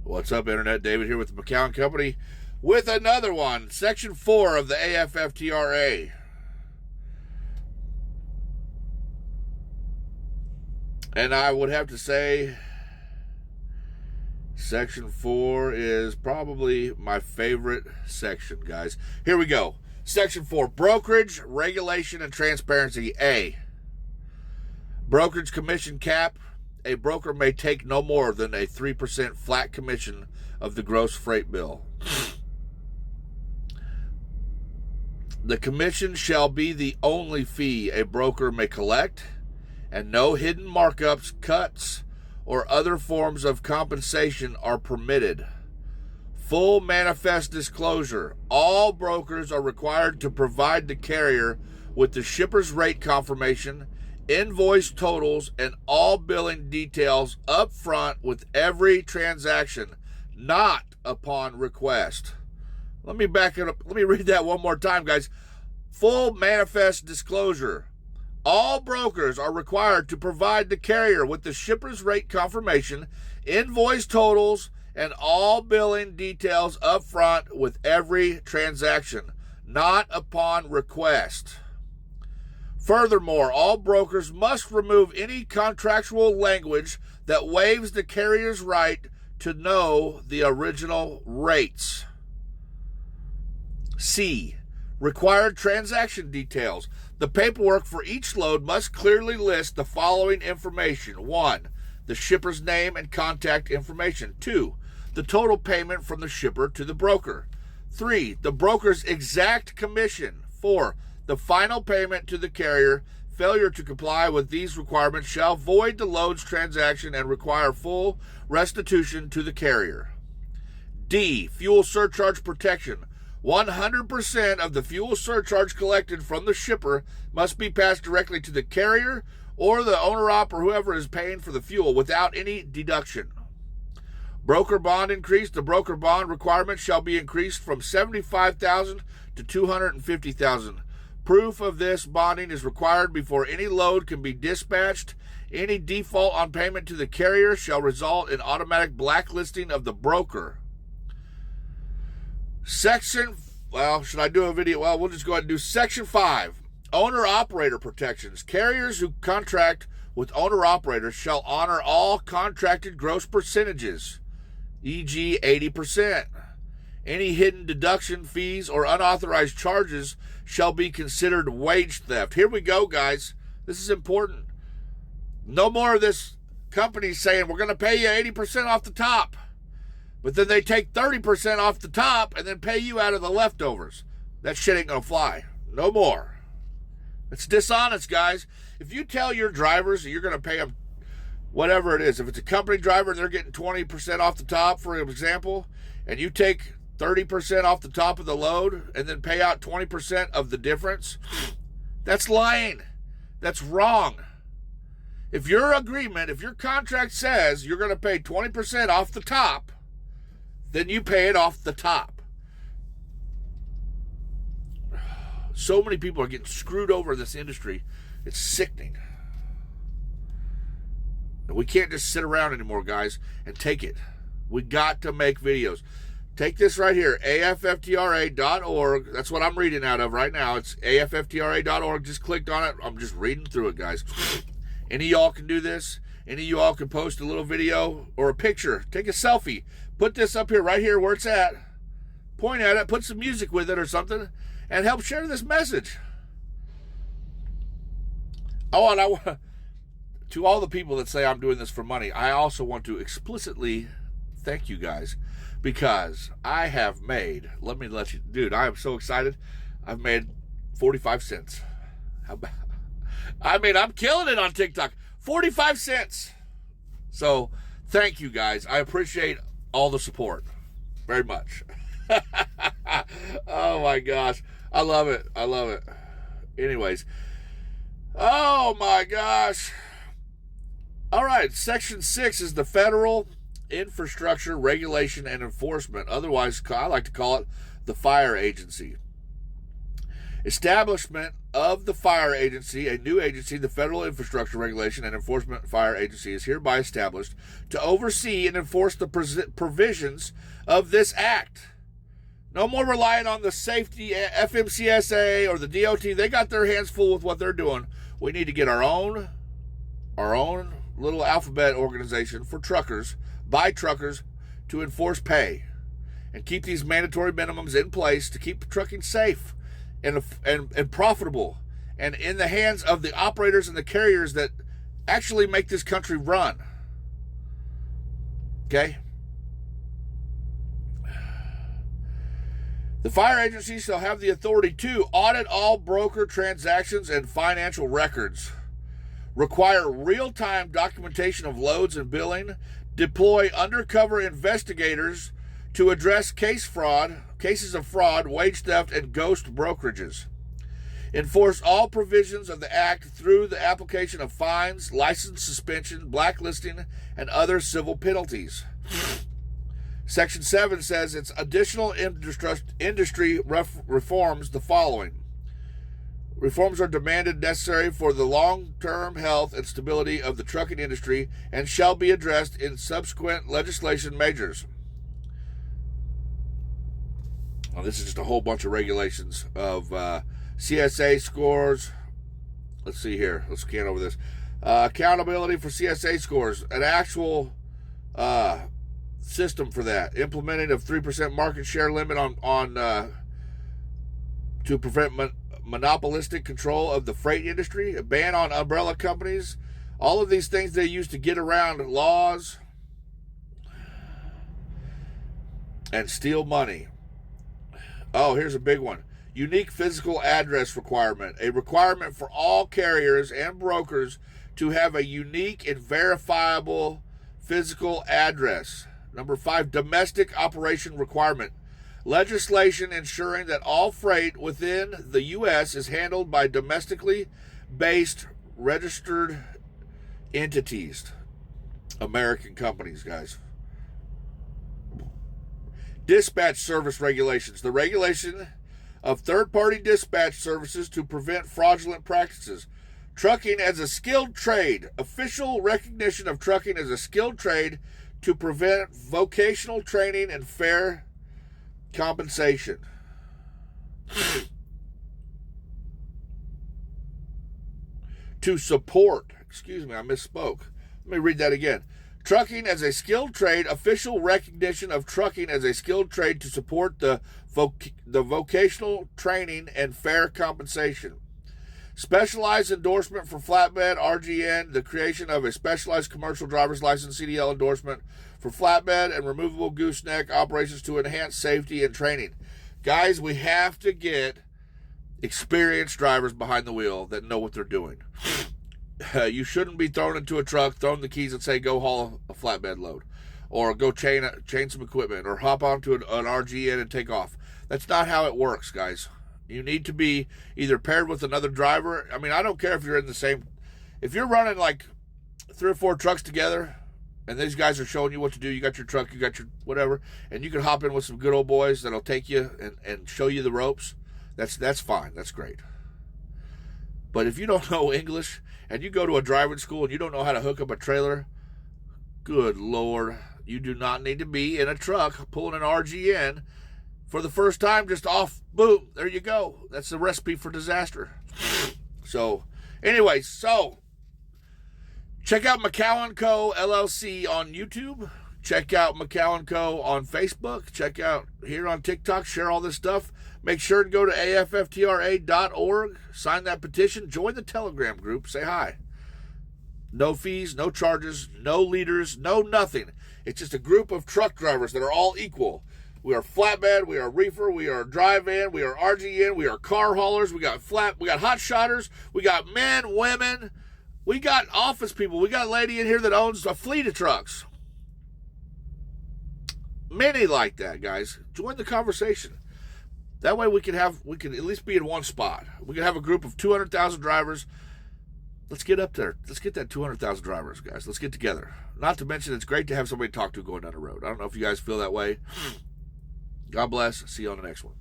What's up, Internet? David here with the McCown Company with another one. Section 4 of the AFFTRA. And I would have to say Section 4 is probably my favorite section, guys. Here we go. Section 4, brokerage, regulation, and transparency. A, brokerage commission cap. A broker may take no more than a 3% flat commission of the gross freight bill. The commission shall be the only fee a broker may collect, and no hidden markups, cuts, or other forms of compensation are permitted. Full manifest disclosure. All brokers are required to provide the carrier with the shipper's rate confirmation, invoice totals, and all billing details up front with every transaction, not upon request. Let me back it up. Let me read that one more time, guys. Full manifest disclosure. All brokers are required to provide the carrier with the shipper's rate confirmation, invoice totals, and all billing details up front with every transaction, not upon request. Furthermore, all brokers must remove any contractual language that waives the carrier's right to know the original rates. C, required transaction details. The paperwork for each load must clearly list the following information. 1, the shipper's name and contact information. 2, the total payment from the shipper to the broker. 3, the broker's exact commission. 4, the final payment to the carrier. Failure to comply with these requirements shall void the load's transaction and require full restitution to the carrier. D, fuel surcharge protection. 100% of the fuel surcharge collected from the shipper must be passed directly to the carrier or the owner-op or whoever is paying for the fuel without any deduction. Broker bond increase. The broker bond requirement shall be increased from $75,000 to $250,000. Proof of this bonding is required before any load can be dispatched. Any default on payment to the carrier shall result in automatic blacklisting of the broker. Should I do a video? Well, we'll just go ahead and do Section 5. Owner-operator protections. Carriers who contract with owner-operators shall honor all contracted gross percentages, e.g. 80%. Any hidden deduction, fees, or unauthorized charges shall be considered wage theft. Here we go, guys. This is important. No more of this company saying, we're going to pay you 80% off the top. But then they take 30% off the top and then pay you out of the leftovers. That shit ain't going to fly. No more. It's dishonest, guys. If you tell your drivers that you're going to pay them whatever it is, if it's a company driver and they're getting 20% off the top, for example, and you take 30% off the top of the load and then pay out 20% of the difference, that's lying. That's wrong. If your agreement, if your contract says you're going to pay 20% off the top, then you pay it off the top. So many people are getting screwed over in this industry. It's sickening. And we can't just sit around anymore, guys, and take it. We got to make videos. Take this right here, AFFTRA.org. That's what I'm reading out of right now. It's AFFTRA.org. Just clicked on it. I'm just reading through it, guys. Any of y'all can do this. Any of y'all can post a little video or a picture. Take a selfie. Put this up here, right here where it's at. Point at it. Put some music with it or something. And help share this message. Oh, and to all the people that say I'm doing this for money, I also want to explicitly thank you guys. Because I have made, dude, I am so excited. I've made 45 cents. How about, I'm killing it on TikTok. 45 cents. So, thank you guys. I appreciate all the support. Very much. Oh my gosh. I love it. I love it. Anyways. Oh my gosh. All right. Section 6 is the federal infrastructure, regulation, and enforcement. Otherwise, I like to call it the fire agency. Establishment of the fire agency, a new agency, the Federal Infrastructure Regulation and Enforcement Fire Agency, is hereby established to oversee and enforce the provisions of this act. No more relying on the safety FMCSA or the DOT. They got their hands full with what they're doing. We need to get our own little alphabet organization for truckers, by truckers, to enforce pay and keep these mandatory minimums in place to keep trucking safe and profitable and in the hands of the operators and the carriers that actually make this country run. Okay? The fire agency shall have the authority to audit all broker transactions and financial records, require real-time documentation of loads and billing, deploy undercover investigators to address cases of fraud, wage theft, and ghost brokerages. Enforce all provisions of the Act through the application of fines, license suspension, blacklisting, and other civil penalties. Section 7 says its additional industry reforms the following. Reforms are demanded necessary for the long-term health and stability of the trucking industry and shall be addressed in subsequent legislation measures. Well, this is just a whole bunch of regulations of CSA scores. Let's see here. Let's scan over this. Accountability for CSA scores. An actual system for that. Implementing of 3% market share limit on to prevent monopolistic control of the freight industry. A ban on umbrella companies. All of these things they use to get around laws and steal money. Oh, here's a big one. Unique physical address requirement. A requirement for all carriers and brokers to have a unique and verifiable physical address. Number 5, domestic operation requirement. Legislation ensuring that all freight within the U.S. is handled by domestically based registered entities. American companies, guys. Dispatch service regulations. The regulation of third-party dispatch services to prevent fraudulent practices. Trucking as a skilled trade. Official recognition of trucking as a skilled trade to prevent vocational training and fair compensation. To support. Excuse me, I misspoke. Let me read that again. Trucking as a skilled trade, official recognition of trucking as a skilled trade to support the vocational training and fair compensation. Specialized endorsement for flatbed, RGN, the creation of a specialized commercial driver's license, CDL endorsement for flatbed and removable gooseneck operations to enhance safety and training. Guys, we have to get experienced drivers behind the wheel that know what they're doing. You shouldn't be thrown into a truck, thrown the keys and say, go haul a flatbed load. Or go chain some equipment. Or hop onto an RGN and take off. That's not how it works, guys. You need to be either paired with another driver. I mean, I don't care if you're in the same... If you're running like 3 or 4 trucks together, and these guys are showing you what to do, you got your truck, you got your whatever, and you can hop in with some good old boys that'll take you and show you the ropes, that's fine. That's great. But if you don't know English... and you go to a driving school and you don't know how to hook up a trailer, good Lord, you do not need to be in a truck pulling an RGN for the first time, just off, boom, there you go. That's the recipe for disaster. So, anyway, check out McCown Co. LLC on YouTube. Check out McCown Co. on Facebook. Check out here on TikTok. Share all this stuff. Make sure to go to AFFTRA.org. Sign that petition. Join the Telegram group. Say hi. No fees, no charges, no leaders, no nothing. It's just a group of truck drivers that are all equal. We are flatbed, we are reefer, we are drive-in, we are RGN, we are car haulers, we got hot shotters, we got men, women, we got office people, we got a lady in here that owns a fleet of trucks. Many like that, guys. Join the conversation. That way we can at least be in one spot. We can have a group of 200,000 drivers. Let's get up there. Let's get that 200,000 drivers, guys. Let's get together. Not to mention, it's great to have somebody to talk to going down the road. I don't know if you guys feel that way. God bless. See you on the next one.